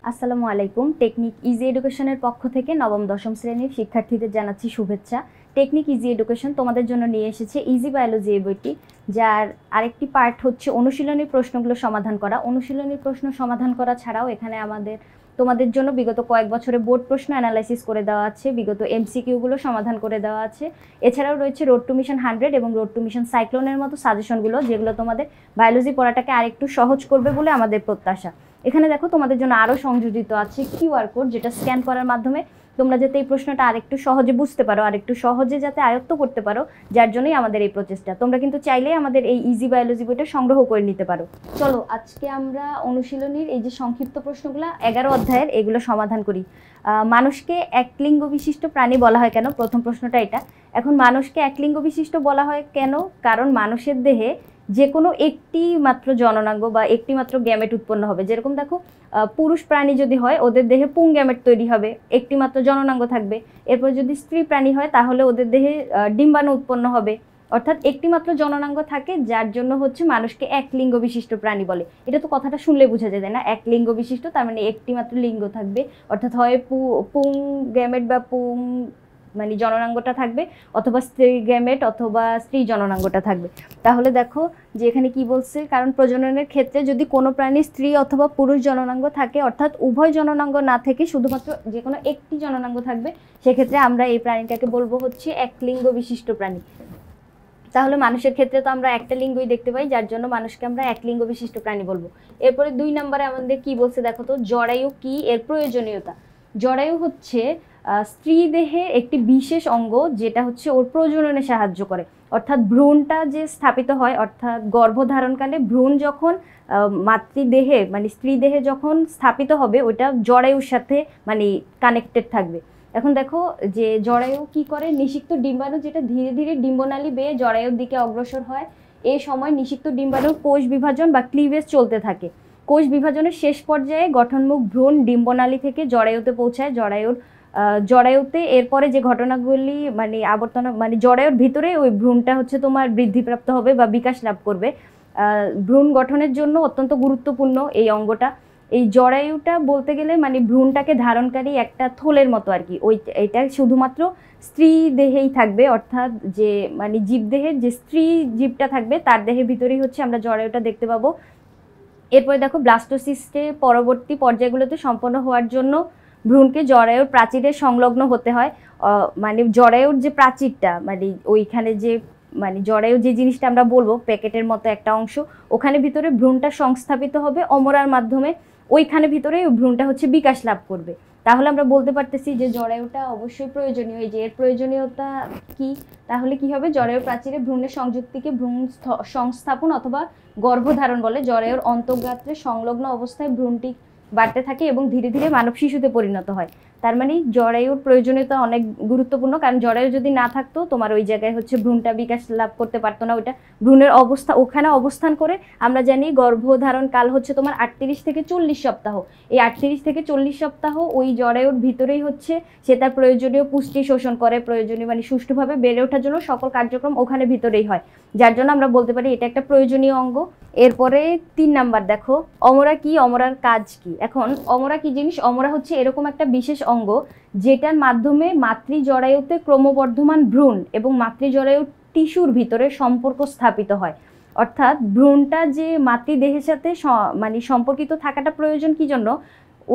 আসসালামু আলাইকুম। Technique easy এডুকেশনের পক্ষ থেকে নবম দশম শ্রেণীর শিক্ষার্থীদের জানাচ্ছি শুভেচ্ছা। টেকনিক ইজি এডুকেশন তোমাদের জন্য নিয়ে এসেছে ইজি বায়োলজি এই বইটি, যার আরেকটি পার্ট হচ্ছে অনুশীলনী প্রশ্নগুলো সমাধান করা। অনুশীলনী প্রশ্ন সমাধান করা ছাড়াও এখানে তোমাদের জন্য বিগত কয়েক বছরে বোর্ড প্রশ্ন অ্যানালাইসিস করে দেওয়া আছে, বিগত এমসিকিউগুলো সমাধান করে দেওয়া আছে। এছাড়াও রয়েছে রোড টু মিশন 100 এবং রোড টু মিশন সাইক্লোনের মতো সাজেশনগুলো, যেগুলো তোমাদের বায়োলজি পড়াটাকে আরেকটু সহজ করবে বলে আমাদের প্রত্যাশা। এখানে দেখো তোমাদের জন্য আরও সংযোজিত আছে কিউআর কোড, যেটা স্ক্যান করার মাধ্যমে তোমরা যাতে এই প্রশ্নটা আরেকটু সহজে বুঝতে পারো, আরেকটু সহজে যাতে আয়ত্ত করতে পারো, যার জন্যই আমাদের এই প্রচেষ্টা। তোমরা কিন্তু চাইলেই আমাদের এই ইজি বায়োলজি বইটা সংগ্রহ করে নিতে পারো। চলো আজকে আমরা অনুশীলনীর এই যে সংক্ষিপ্ত প্রশ্নগুলো 11 অধ্যায়ের এগুলো সমাধান করি। মানুষকে একলিঙ্গ বিশিষ্ট প্রাণী বলা হয় কেন? প্রথম প্রশ্নটা এটা। এখন মানুষকে একলিঙ্গ বিশিষ্ট বলা হয় কেন? কারণ মানুষের দেহে যে কোনো একটি মাত্র জননাঙ্গ বা একটি মাত্র গ্যামেট উৎপন্ন হবে। যেরকম দেখো, পুরুষ প্রাণী যদি হয় ওদের দেহে পুং গ্যামেট তৈরি হবে, একটি মাত্র জননাঙ্গ থাকবে। এরপর যদি স্ত্রী প্রাণী হয় তাহলে ওদের দেহে ডিম্বাণু উৎপন্ন হবে, অর্থাৎ একটি মাত্র জননাঙ্গ থাকে, যার জন্য হচ্ছে মানুষকে এক লিঙ্গ বিশিষ্ট প্রাণী বলে। এটা তো কথাটা শুনলে বোঝা যায়, তাই না? এক লিঙ্গ বিশিষ্ট তার মানে একটি মাত্র লিঙ্গ থাকবে, অর্থাৎ হয় পুং গ্যামেট বা পুং মানে জননাঙ্গটা থাকবে, অথবা স্ত্রী গ্যামেট অথবা স্ত্রী জননাঙ্গটা থাকবে। তাহলে দেখো যে এখানে কি বলছে, কারণ প্রজননের ক্ষেত্রে যদি কোনো প্রাণী স্ত্রী অথবা পুরুষ জননাঙ্গ থাকে, অর্থাৎ উভয় জননাঙ্গ না থেকে শুধুমাত্র যে কোনো একটি জননাঙ্গ থাকবে, সেক্ষেত্রে আমরা এই প্রাণীটাকে বলবো হচ্ছে এক লিঙ্গ বিশিষ্ট প্রাণী। তাহলে মানুষের ক্ষেত্রে তো আমরা একটা লিঙ্গই দেখতে পাই, যার জন্য মানুষকে আমরা এক লিঙ্গ বিশিষ্ট প্রাণী বলবো। এরপরে 2 নম্বরে আমাদের কি বলছে দেখো তো, জরায়ু কি, এর প্রয়োজনীয়তা। জরায়ু হচ্ছে স্ত্রী দেহে একটি বিশেষ অঙ্গ, যেটা হচ্ছে ওর প্রজননে সাহায্য করে। অর্থাৎ ভ্রূণটা যে স্থাপিত হয়, অর্থাৎ গর্ভধারণকালে ভ্রূণ যখন মাতৃদেহে মানে স্ত্রী দেহে যখন স্থাপিত হবে, ওইটা জরায়ুর সাথে মানে কানেক্টেড থাকবে। এখন দেখো যে জরায়ু কি করে, নিষিক্ত ডিম্বাণু যেটা ধীরে ধীরে ডিম্বনালী বেয়ে জরায়ুর দিকে অগ্রসর হয়, এই সময় নিষিক্ত ডিম্বাণুর কোষ বিভাজন বা ক্লিভেজ চলতে থাকে। কোষ বিভাজনের শেষ পর্যায়ে গঠনমুখ ভ্রূণ ডিম্বনালী থেকে জরায়ুতে পৌঁছায়। জরায়ুতে এরপরে যে ঘটনাগুলি মানে আবর্তন মানে জরায়ুর ভিতরে ওই ভ্রূণটা হচ্ছে তোমার বৃদ্ধিপ্রাপ্ত হবে বা বিকাশ লাভ করবে। ভ্রূণ গঠনের জন্য অত্যন্ত গুরুত্বপূর্ণ এই অঙ্গটা। এই জরায়ুটা বলতে গেলে মানে ভ্রূণটাকে ধারণকারী একটা থলের মতো আর কি। এটা শুধুমাত্র স্ত্রী দেহেই থাকবে, অর্থাৎ যে মানে জীবদেহের যে স্ত্রী জীবটা থাকবে তার দেহের ভিতরেই হচ্ছে আমরা জরায়ুটা দেখতে পাবো। এরপরে দেখো, ব্লাস্টোসিস্টে পরবর্তী পর্যায়গুলোতে সম্পন্ন হওয়ার জন্য ভ্রূণকে জরায়ুর প্রাচীরের সংলগ্ন হতে হয়। মানে জরায়ুর যে প্রাচীরটা মানে ওইখানে যে মানে জরায়ু যে জিনিসটা আমরা বলবো প্যাকেটের মতো একটা অংশ, ওখানে ভিতরে ভ্রূণটা সংস্থাপিত হবে অমরার মাধ্যমে। ওইখানে ভিতরে ভ্রূণটা হচ্ছে বিকাশ লাভ করবে। তাহলে আমরা বলতে পারতেছি যে জরায়ুটা অবশ্যই প্রয়োজনীয়। এই যে এর প্রয়োজনীয়তা কি, তাহলে কি হবে, জরায়ুর প্রাচীরে ভ্রূণের সংযুক্তিকে ভ্রূণ সংস্থাপন অথবা গর্ভধারণ বলে। জরায়ুর অন্তঃগাত্রে সংলগ্ন অবস্থায় ভ্রূণটি বাড়তে থাকে এবং ধীরে ধীরে মানব শিশুতে পরিণত হয়। তার মানে জরায়ুর প্রয়োজনীয়তা অনেক গুরুত্বপূর্ণ, কারণ জরায়ু যদি না থাকতো তোমার ওই জায়গায় হচ্ছে ভ্রূণটা বিকাশ লাভ করতে পারতো না। ওইটা ভ্রূণের অবস্থা ওখানে অবস্থান করে। আমরা জানি গর্ভধারণ কাল হচ্ছে তোমার 38 থেকে 40 সপ্তাহ। এই 38 থেকে 40 সপ্তাহ ওই জরায়ুর ভিতরেই হচ্ছে সে তার প্রয়োজনীয় পুষ্টি শোষণ করে, প্রয়োজনীয় মানে সুষ্ঠুভাবে বেড়ে ওঠার জন্য সকল কার্যক্রম ওখানে ভিতরেই হয়, যার জন্য আমরা বলতে পারি এটা একটা প্রয়োজনীয় অঙ্গ। এরপরে 3 নাম্বার দেখো, অমরা কি, অমরার কাজ কি। এখন অমরা কি জিনিস? অমরা হচ্ছে এরকম একটা বিশেষ অঙ্গ যেটার মাধ্যমে মাতৃ জরায়ুতে ক্রমবর্ধমান ভ্রূণ এবং মাতৃ জরায়ুর টিস্যুর ভিতরে সম্পর্ক স্থাপিত হয়। অর্থাৎ ভ্রূণটা যে মাতৃদেহের সাথে মানে সম্পর্কিত থাকাটা প্রয়োজন কি জন্য?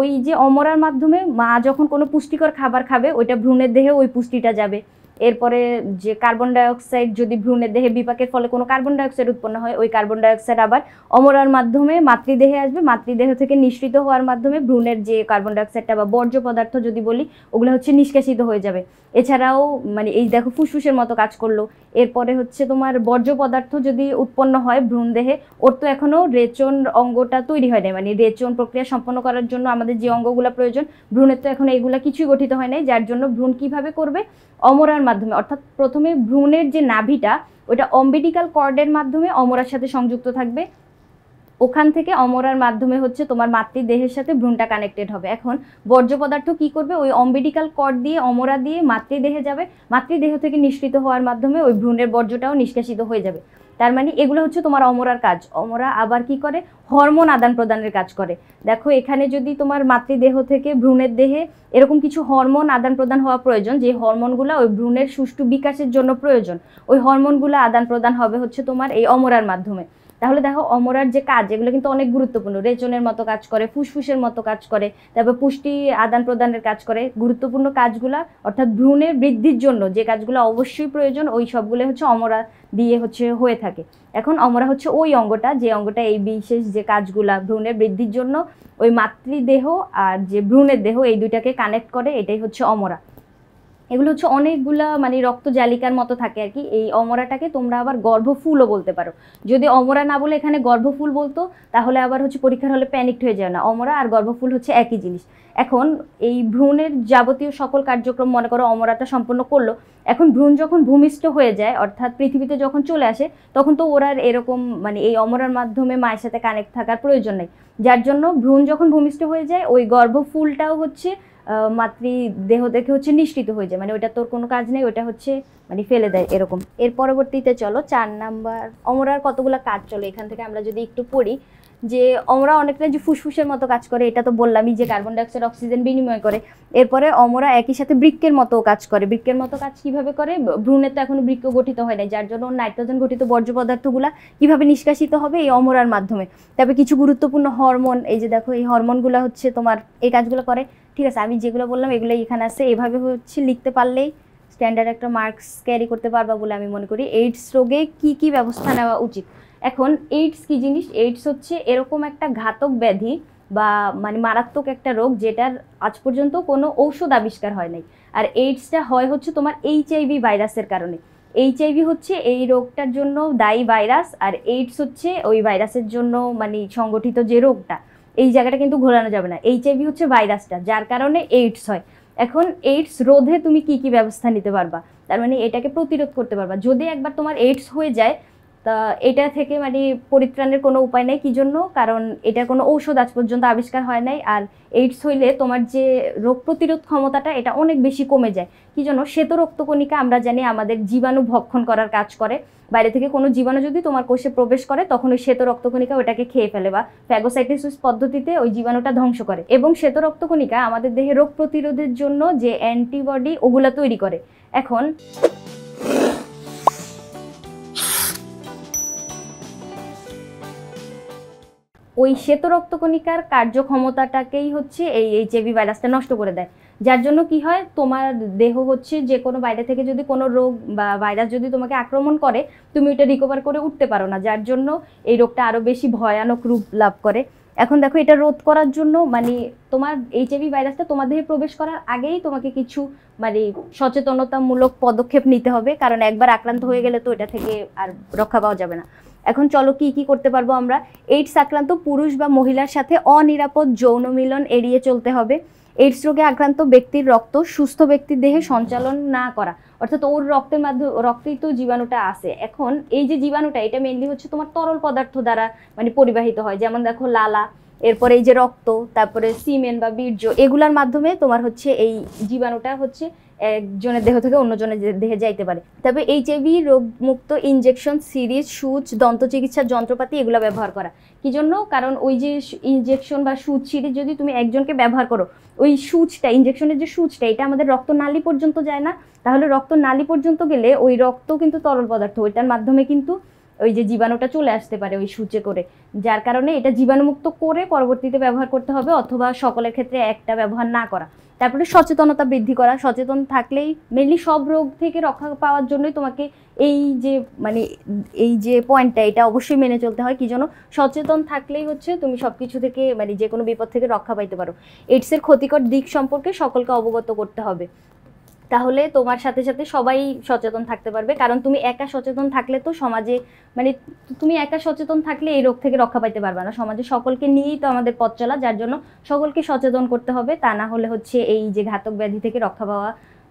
ওই যে অমরার মাধ্যমে মা যখন কোনো পুষ্টিকর খাবার খাবে, ওইটা ভ্রূণের দেহে ওই পুষ্টিটা যাবে। এরপরে যে কার্বন ডাইঅক্সাইড যদি ভ্রূণের দেহে বিপাকের ফলে কোনো কার্বন ডাইঅক্সাইড উৎপন্ন হয়, ওই কার্বন ডাইঅক্সাইড আবার অমরার মাধ্যমে মাতৃদেহে আসবে। মাতৃদেহ থেকে নিঃসৃত হওয়ার মাধ্যমে ভ্রূণের যে কার্বন ডাইঅক্সাইডটা বা বর্জ্য পদার্থ যদি বলি, ওগুলো হচ্ছে নিষ্কাশিত হয়ে যাবে। এছাড়াও মানে এই দেখো ফুসফুসের মতো কাজ করলো। এরপরে হচ্ছে তোমার বর্জ্য পদার্থ যদি উৎপন্ন হয় ভ্রূণ দেহে, ওর তো এখনও রেচন অঙ্গটা তৈরি হয় নাই, মানে রেচন প্রক্রিয়া সম্পন্ন করার জন্য আমাদের যে অঙ্গগুলো প্রয়োজন, ভ্রূণের তো এখন এইগুলা কিছুই গঠিত হয় নাই, যার জন্য ভ্রূণ কিভাবে করবে? অমরার মাধ্যমে। অর্থাৎ প্রথমে ভ্রূণের যে নাভিটা ওটা অম্বিলিক্যাল কর্ডের মাধ্যমে অমরার সাথে সংযুক্ত থাকবে। ওখান থেকে অমরার মাধ্যমে হচ্ছে তোমার মাতৃদেহের সাথে ভ্রূণটা কানেক্টেড হবে। এখন বর্জ্য পদার্থ কি করবে, ওই অম্বিলিকাল কর্ড দিয়ে অমরা দিয়ে মাতৃদেহে যাবে, মাতৃদেহ থেকে নিষ্কৃত হওয়ার মাধ্যমে ওই ভ্রূণের বর্জ্যটাও নিষ্কাশিত হয়ে যাবে। তার মানে এগুলো হচ্ছে তোমার অমরার কাজ। অমরা আবার কি করে, হরমোন আদান প্রদানের কাজ করে। দেখো এখানে যদি তোমার মাতৃদেহ থেকে ভ্রূণের দেহে এরকম কিছু হরমোন আদান প্রদান হওয়া প্রয়োজন, যে হরমোনগুলো ওই ভ্রূণের সুষ্ঠু বিকাশের জন্য প্রয়োজন, ওই হরমোনগুলো আদান প্রদান হবে হচ্ছে তোমার এই অমরার মাধ্যমে। তাহলে দেখো অমরার যে কাজ, এগুলো কিন্তু অনেক গুরুত্বপূর্ণ। রেচনের মতো কাজ করে, ফুসফুসের মতো কাজ করে, তারপর পুষ্টি আদান প্রদানের কাজ করে। গুরুত্বপূর্ণ কাজগুলা অর্থাৎ ভ্রূণের বৃদ্ধির জন্য যে কাজগুলো অবশ্যই প্রয়োজন, ওই সবগুলো হচ্ছে অমরা দিয়ে হচ্ছে হয়ে থাকে। এখন অমরা হচ্ছে ওই অঙ্গটা, যে অঙ্গটা এই বিশেষ যে কাজগুলা ভ্রূণের বৃদ্ধির জন্য ওই মাতৃদেহ আর যে ভ্রূণের দেহ এই দুইটাকে কানেক্ট করে, এটাই হচ্ছে অমরা। এগুলো হচ্ছে অনেকগুলা মানে রক্ত জালিকার মতো থাকে আর কি। এই অমরাটাকে তোমরা আবার গর্ভফুলও বলতে পারো। যদি অমরা না বলে এখানে গর্ভফুল বলতো তাহলে আবার হচ্ছে পরীক্ষার হলে প্যানিকড হয়ে যায় না। অমরা আর গর্ভফুল হচ্ছে একই জিনিস। এখন এই ভ্রূণের যাবতীয় সকল কার্যক্রম মনে করো অমরাটা সম্পন্ন করলো। এখন ভ্রূণ যখন ভূমিষ্ঠ হয়ে যায় অর্থাৎ পৃথিবীতে যখন চলে আসে, তখন তো ওরা এরকম মানে এই অমরার মাধ্যমে মায়ের সাথে কানেক্ট থাকার প্রয়োজন নেই। যার জন্য ভ্রূণ যখন ভূমিষ্ঠ হয়ে যায়, ওই গর্ভফুলটাও হচ্ছে মাতৃদেহ থেকে হচ্ছে নিষ্কৃত হয়ে যায়, মানে ওইটা তোর কোনো কাজ নেই, ওইটা হচ্ছে মানে ফেলে দেয় এরকম। এর পরবর্তীতে চলো 4 নাম্বার, অমরার কতগুলো কাজ। চলো এখান থেকে আমরা যদি একটু পড়ি, যে অমরা অনেকটা যে ফুসফুসের মতো কাজ করে, এটা তো বললামই যে কার্বন ডাইঅক্সাইড অক্সিজেন বিনিময় করে। এরপরে অমরা একই সাথে বৃক্কের মতো কাজ করে। বৃক্কের মতো কাজ কিভাবে করে, ভ্রূণের তো এখনো বৃক্ক গঠিত হয় নাই, যার জন্য নাইট্রোজেন গঠিত বর্জ্য পদার্থগুলা কিভাবে নিষ্কাশিত হবে, এই অমরার মাধ্যমে। তারপরে কিছু গুরুত্বপূর্ণ হরমোন, এই যে দেখো এই হরমোনগুলো হচ্ছে তোমার এই কাজগুলো করে। ঠিক আছে, আমি যেগুলো বললাম এগুলোই এখানে আছে। এভাবে হচ্ছে লিখতে পারলেই স্ট্যান্ডার্ড একটা মার্কস ক্যারি করতে পারবা বলে আমি মনে করি। এইডস রোগে কি কি ব্যবস্থা নেওয়া উচিত। এখন এইডস কি জিনিস, এইডস হচ্ছে এরকম একটা ঘাতক ব্যাধি বা মানে মারাত্মক একটা রোগ, যেটার আজ পর্যন্ত কোনো ঔষধ আবিষ্কার হয় নাই। আর এইডসটা হয় হচ্ছে তোমার এইচআইভি ভাইরাসের কারণে। এইচআইভি হচ্ছে এই রোগটার জন্য দায়ী ভাইরাস, আর এইডস হচ্ছে ওই ভাইরাসের জন্য মানে সংগঠিত যে রোগটা। এই জায়গাটা কিন্তু ঘোরানো যাবে না। এইচআইভি হচ্ছে ভাইরাসটা, যার কারণে এইডস হয়। এখন এইডস রোধে তুমি কি কি ব্যবস্থা নিতে পারবা, তার মানে এটাকে প্রতিরোধ করতে পারবা। যদি একবার তোমার এইডস হয়ে যায়, তা এটা থেকে মানে পরিত্রাণের কোনো উপায় নেই। কি জন্য, কারণ এটার কোনো ঔষধ আজ পর্যন্ত আবিষ্কার হয় নাই। আর এইডস হইলে তোমার যে রোগ প্রতিরোধ ক্ষমতাটা এটা অনেক বেশি কমে যায়। কি জন্য, শ্বেত রক্তকণিকা আমরা জানি আমাদের জীবাণু ভক্ষণ করার কাজ করে। বাইরে থেকে কোনো জীবাণু যদি তোমার কোষে প্রবেশ করে, তখন ওই শ্বেত রক্তকণিকা ওটাকে খেয়ে ফেলে বা ফ্যাগোসাইটোসিস পদ্ধতিতে ওই জীবাণুটা ধ্বংস করে। এবং শ্বেত রক্তকণিকা আমাদের দেহে রোগ প্রতিরোধের জন্য যে অ্যান্টিবডি ওগুলা তৈরি করে। এখন ওই শ্বেত রক্তকণিকার কার্যক্ষমতাটাকেই হচ্ছে এই এইচআইভি ভাইরাসটা নষ্ট করে দেয়। যার জন্য কি হয়, তোমার দেহ হচ্ছে যে কোনো বাইরে থেকে যদি কোনো রোগ বা ভাইরাস যদি তোমাকে আক্রমণ করে, তুমি ওইটা রিকভার করে উঠতে পারো না, যার জন্য এই রোগটা আরও বেশি ভয়ানক রূপ লাভ করে। এখন দেখো এটা রোধ করার জন্য মানে তোমার এইচআইভি ভাইরাসটা তোমার দেহে প্রবেশ করার আগেই তোমাকে কিছু মানে সচেতনতামূলক পদক্ষেপ নিতে হবে, কারণ একবার আক্রান্ত হয়ে গেলে তো এটা থেকে আর রক্ষা পাওয়া যাবে না। এখন চলো কি কি করতে পারবো আমরা। এইডস আক্রান্ত পুরুষ বা মহিলার সাথে অনিরাপদ যৌন মিলন এড়িয়ে চলতে হবে। এইডস রোগে আক্রান্ত ব্যক্তির রক্ত সুস্থ ব্যক্তির দেহে সঞ্চালন না করা, অর্থাৎ ওর রক্তের মাধ্যমে, রক্তেই তো জীবাণুটা আছে। এখন এই যে জীবাণুটা এটা মেইনলি হচ্ছে তোমার তরল পদার্থ দ্বারা মানে পরিবাহিত হয়, যেমন দেখো লালা, এরপরে এই যে রক্ত, তারপরে সিমেন বা বীর্য, এগুলার মাধ্যমে তোমার হচ্ছে এই জীবাণুটা হচ্ছে একজনের দেহ থেকে অন্যজনের দেহে যাইতে পারে। তবে এইচআইভি রোগমুক্ত ইনজেকশন, সিরিজ, সুচ, দন্ত চিকিৎসার যন্ত্রপাতি এগুলো ব্যবহার করা। কি জন্য, কারণ ওই যে ইনজেকশন বা সুচ, সিরিজ যদি তুমি একজনকে ব্যবহার করো, ওই সুচটা, ইনজেকশনের যে সুচটা, এটা আমাদের রক্তনালী পর্যন্ত যায় না। তাহলে রক্তনালী পর্যন্ত গেলে ওই রক্ত কিন্তু তরল পদার্থ, ওইটার মাধ্যমে কিন্তু ওই যে জীবাণুটা চলে আসতে পারে ওই সূচে করে। যার কারণে এটা জীবাণুমুক্ত করে পরবর্তীতে ব্যবহার করতে হবে, অথবা সকলের ক্ষেত্রে একটা ব্যবহার না করা। তারপরে সচেতনতা বৃদ্ধি করা। সচেতন থাকলেই মেনলি সব রোগ থেকে রক্ষা পাওয়ার জন্যই তোমাকে এই যে মানে এই যে পয়েন্টটা, এটা অবশ্যই মেনে চলতে হয়। কি জন্য, সচেতন থাকলেই হচ্ছে তুমি সব কিছু থেকে মানে যে কোনো বিপদ থেকে রক্ষা পাইতে পারো। এইডসের ক্ষতিকর দিক সম্পর্কে সকলকে অবগত করতে হবে, তাহলে তোমার সাথে সাথে সবাই সচেতন থাকতে পারবে। কারণ তুমি একা সচেতন থাকলে তো সমাজে মানে তুমি একা সচেতন থাকলে এই রোগ থেকে রক্ষা পাইতে পারবে না। সমাজে সকলকে নিয়েই তো আমাদের পথ চলা, যার জন্য সকলকে সচেতন করতে হবে। তা না হলে হচ্ছে এই যে ঘাতক ব্যাধি থেকে রক্ষা পাওয়া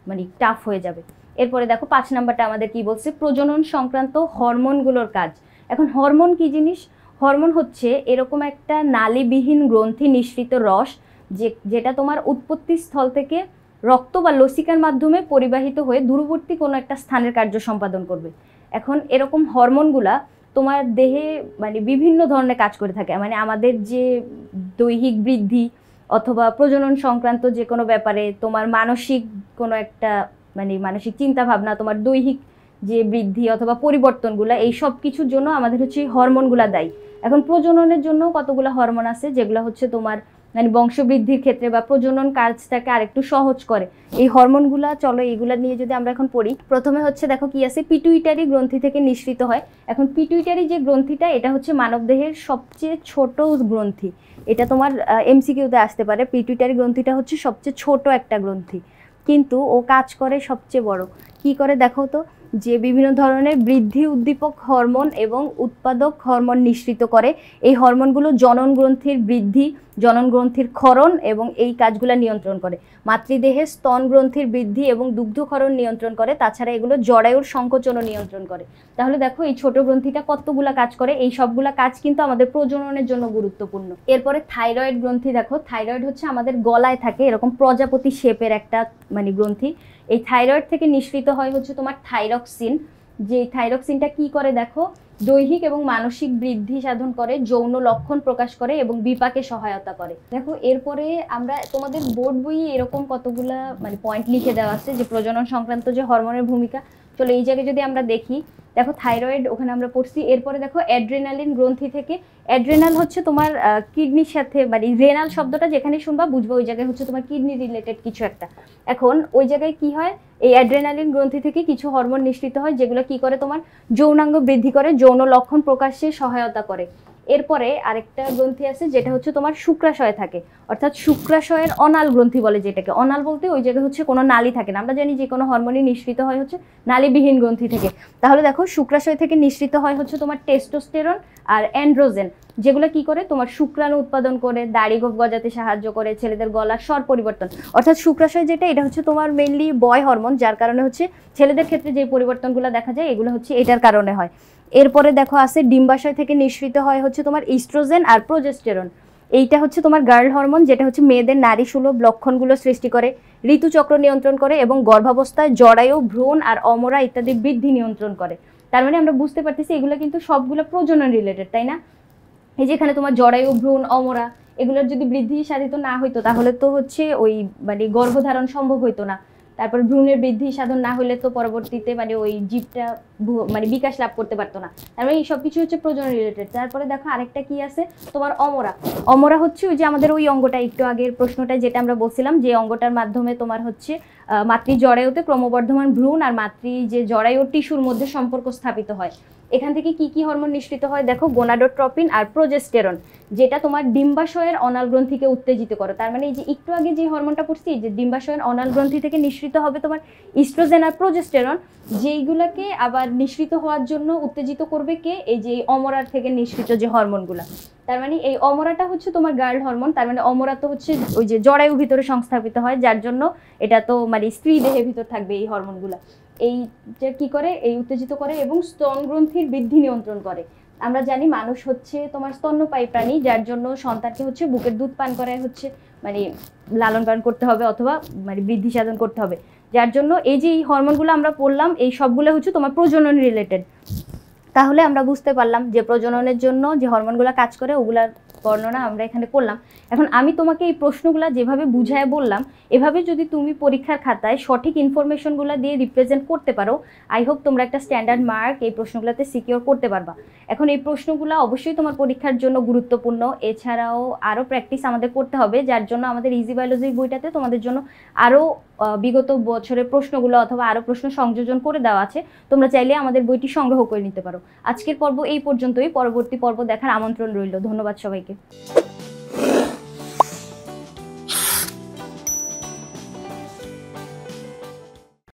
মানে টাফ হয়ে যাবে। এরপরে দেখো 5 নাম্বারটা আমাদের কি বলছে, প্রজনন সংক্রান্ত হরমোনগুলোর কাজ। এখন হরমোন কি জিনিস, হরমোন হচ্ছে এরকম একটা নালীবিহীন গ্রন্থি নিঃসৃত রস যেটা তোমার উৎপত্তি স্থল থেকে রক্ত বা লসিকার মাধ্যমে পরিবাহিত হয়ে দূরবর্তী কোনো একটা স্থানের কার্য সম্পাদন করবে। এখন এরকম হরমোনগুলা তোমার দেহে মানে বিভিন্ন ধরনের কাজ করে থাকে, মানে আমাদের যে দৈহিক বৃদ্ধি অথবা প্রজনন সংক্রান্ত যে কোনো ব্যাপারে, তোমার মানসিক কোনো একটা মানে মানসিক চিন্তা ভাবনা, তোমার দৈহিক যে বৃদ্ধি অথবা পরিবর্তনগুলো, এই সব কিছুর জন্য আমাদের হচ্ছে হরমোনগুলা দায়ী। এখন প্রজননের জন্য কতগুলো হরমোন আছে যেগুলো হচ্ছে তোমার মানে বংশবৃদ্ধির ক্ষেত্রে বা প্রজনন কাজটাকে আরেকটু সহজ করে। এই হরমোনগুলা চলো এইগুলা নিয়ে যদি আমরা এখন পড়ি। প্রথমে হচ্ছে দেখো কি আছে, পিটুইটারি গ্রন্থি থেকে নিঃসৃত হয়। এখন পিটুইটারি যে গ্রন্থিটা, এটা হচ্ছে মানবদেহের সবচেয়ে ছোট গ্রন্থি। এটা তোমার এমসিকিউতে আসতে পারে। পিটুইটারি গ্রন্থিটা হচ্ছে সবচেয়ে ছোট একটা গ্রন্থি, কিন্তু ও কাজ করে সবচেয়ে বড়। কি করে দেখো তো, যে বিভিন্ন ধরনের বৃদ্ধি উদ্দীপক হরমোন এবং উৎপাদক হরমোন নিঃসৃত করে। এই হরমোনগুলো জনন গ্রন্থির বৃদ্ধি, জনন গ্রন্থির ক্ষরণ এবং এই কাজগুলো নিয়ন্ত্রণ করে। মাতৃদেহে স্তন গ্রন্থির বৃদ্ধি এবং দুগ্ধক্ষরণ নিয়ন্ত্রণ করে। তাছাড়া এগুলো জরায়ুর সংকোচনও নিয়ন্ত্রণ করে। তাহলে দেখো এই ছোট গ্রন্থিটা কতগুলা কাজ করে, এই সবগুলা কাজ কিন্তু আমাদের প্রজননের জন্য গুরুত্বপূর্ণ। এরপরে থাইরয়েড গ্রন্থি দেখো, থাইরয়েড হচ্ছে আমাদের গলায় থাকে এরকম প্রজাপতি শেপের একটা মানে গ্রন্থি। এই থাইরয়েড থেকে নিঃসৃত হয় হচ্ছে তোমার থাইরক্সিন। যে থাইরক্সিনটা কি করে দেখো, দৈহিক এবং মানসিক বৃদ্ধি সাধন করে, যৌন লক্ষণ প্রকাশ করে এবং বিপাকে সহায়তা করে। দেখো এরপরে আমরা তোমাদের বোর্ড বইয়ে এরকম কতগুলা মানে পয়েন্ট লিখে দেওয়া আছে যে প্রজনন সংক্রান্ত যে হরমোনের ভূমিকা। চলো এই জায়গায় যদি আমরা দেখি, দেখো থাইরয়েড ওখানে আমরা পড়ছি। এরপরে দেখো অ্যাড্রেনালিন গ্রন্থি থেকে, অ্যাড্রেনাল হচ্ছে তোমার কিডনির সাথে মানে রেনাল শব্দটা যেখানে শুনবা বুঝবো ওই জায়গায় হচ্ছে তোমার কিডনি রিলেটেড কিছু একটা। এখন ওই জায়গায় কি হয়, এই অ্যাড্রেনালিন গ্রন্থি থেকে কিছু হরমোন নিঃসৃত হয় যেগুলো কি করে তোমার যৌনাঙ্গ বৃদ্ধি করে, যৌন লক্ষণ প্রকাশে সহায়তা করে। এরপরে আরেকটা গ্রন্থি আছে যেটা হচ্ছে তোমার শুক্রাশয় থাকে, অর্থাৎ শুক্রাশয়ের অনাল গ্রন্থি বলে যেটাকে। অনাল বলতে ওই জায়গায় হচ্ছে কোনো নালী থাকে না। আমরা জানি যে কোনো হরমোনই নিঃসৃত হয় হচ্ছে নালীবিহীন গ্রন্থি থেকে। তাহলে দেখো শুক্রাশয় থেকে নিঃসৃত হয় হচ্ছে তোমার টেস্টোস্টেরন আর অ্যান্ড্রোজেন, যেগুলো কি করে তোমার শুক্রাণু উৎপাদন করে, দাড়ি গোঁফ গজাতে সাহায্য করে, ছেলেদের গলার স্বর পরিবর্তন। অর্থাৎ শুক্রাশয় যেটা, এটা হচ্ছে তোমার মেইনলি বয় হরমোন, যার কারণে হচ্ছে ছেলেদের ক্ষেত্রে যে পরিবর্তনগুলো দেখা যায় এগুলো হচ্ছে এটার কারণে হয়। এরপরে দেখো আছে ডিম্বাশয় থেকে নিঃসৃত হয় হচ্ছে তোমার ইস্ট্রোজেন আর প্রোজেস্টেরন। এইটা হচ্ছে তোমার গার্ল হরমোন, যেটা হচ্ছে মেয়েদের নারী সুলভ লক্ষণগুলো সৃষ্টি করে, ঋতুচক্র নিয়ন্ত্রণ করে এবং গর্ভাবস্থায় জরায়ু, ভ্রূণ আর অমরা ইত্যাদি বৃদ্ধি নিয়ন্ত্রণ করে। তার মানে আমরা বুঝতে পারতেছি এগুলো কিন্তু সবগুলো প্রজনন রিলেটেড, তাই না? এই যেখানে তোমার জরায়ু, ভ্রূণ, অমরা এগুলোর যদি বৃদ্ধি সাধিত না হইতো তাহলে তো হচ্ছে ওই মানে গর্ভধারণ সম্ভব হইতো না। তারপর ভ্রূণের বৃদ্ধি সাধন না হলে তো পরবর্তীতে মানে ওই জীবটা মানে বিকাশ লাভ করতে পারতো না। তার মানে এই সব কিছু হচ্ছে প্রজনন রিলেটেড। তারপরে দেখো আরেকটা কি আছে তোমার অমরা। অমরা হচ্ছে ওই যে আমাদের ওই অঙ্গটা, একটু আগের প্রশ্নটা যেটা আমরা বলছিলাম, যে অঙ্গটার মাধ্যমে তোমার হচ্ছে মাতৃ জরায়ুতে ক্রমবর্ধমান ভ্রূণ আর মাতৃ যে জরায়ুর টিস্যুর মধ্যে সম্পর্ক স্থাপিত হয়। এখান থেকে কি কি হরমোন নিঃসৃত হয় দেখো, গোনাডোট্রপিন আর প্রোজেস্টেরন, যেটা তোমার ডিম্বাশয়ের অনাল গ্রন্থিকে উত্তেজিত করে। তার মানে এই যে একটু আগে যে হরমোনটা পড়ছি, যে ডিম্বাশয়ের অনাল গ্রন্থি থেকে নিঃসৃত হবে তোমার ইস্ট্রোজেন আর প্রোজেস্টেরন, যেইগুলোকে আবার নিঃসৃত হওয়ার জন্য উত্তেজিত করবে কে, এই যে অমরার থেকে নিঃসৃত যে হরমোনগুলো। তার মানে এই অমরাটা হচ্ছে তোমার গার্ল হরমোন। তার মানে অমরা তো হচ্ছে ওই যে জরায়ুর ভিতরে সংস্থাপিত হয়, যার জন্য এটা তো মানে স্ত্রী দেহের ভিতর থাকবে এই হরমোনগুলো। এই যে কি করে, এই উত্তেজিত করে এবং স্তন গ্রন্থির বৃদ্ধি নিয়ন্ত্রণ করে। আমরা জানি মানুষ হচ্ছে তোমার স্তন্যপায়ী প্রাণী, যার জন্য সন্তানকে হচ্ছে বুকের দুধ পান করায় হচ্ছে মানে লালন পালন করতে হবে অথবা মানে বৃদ্ধি সাধন করতে হবে। যার জন্য এই যে এই হরমোনগুলো আমরা পড়লাম, এই সবগুলো হচ্ছে তোমার প্রজনন রিলেটেড। তাহলে আমরা বুঝতে পারলাম যে প্রজননের জন্য যে হরমোনগুলো কাজ করে ওগুলার বর্ণনা আমরা এখানে করলাম। এখন আমি তোমাকে এই প্রশ্নগুলো যেভাবে বুঝায় বললাম, এভাবে যদি তুমি পরীক্ষার খাতায় সঠিক ইনফরমেশনগুলো দিয়ে রিপ্রেজেন্ট করতে পারো, আই হোপ তোমরা একটা স্ট্যান্ডার্ড মার্ক এই প্রশ্নগুলোতে সিকিউর করতে পারবা। এখন এই প্রশ্নগুলো অবশ্যই তোমার পরীক্ষার জন্য গুরুত্বপূর্ণ। এছাড়াও আরও প্র্যাকটিস আমাদের করতে হবে, যার জন্য আমাদের ইজি বায়োলজির বইটাতে তোমাদের জন্য আরও বিগত বছরের প্রশ্নগুলো অথবা আরও প্রশ্ন সংযোজন করে দেওয়া আছে। তোমরা চাইলে আমাদের বইটি সংগ্রহ করে নিতে পারো। আজকের পর্ব এই পর্যন্তই। পরবর্তী পর্ব দেখার আমন্ত্রণ রইল। ধন্যবাদ সবাইকে।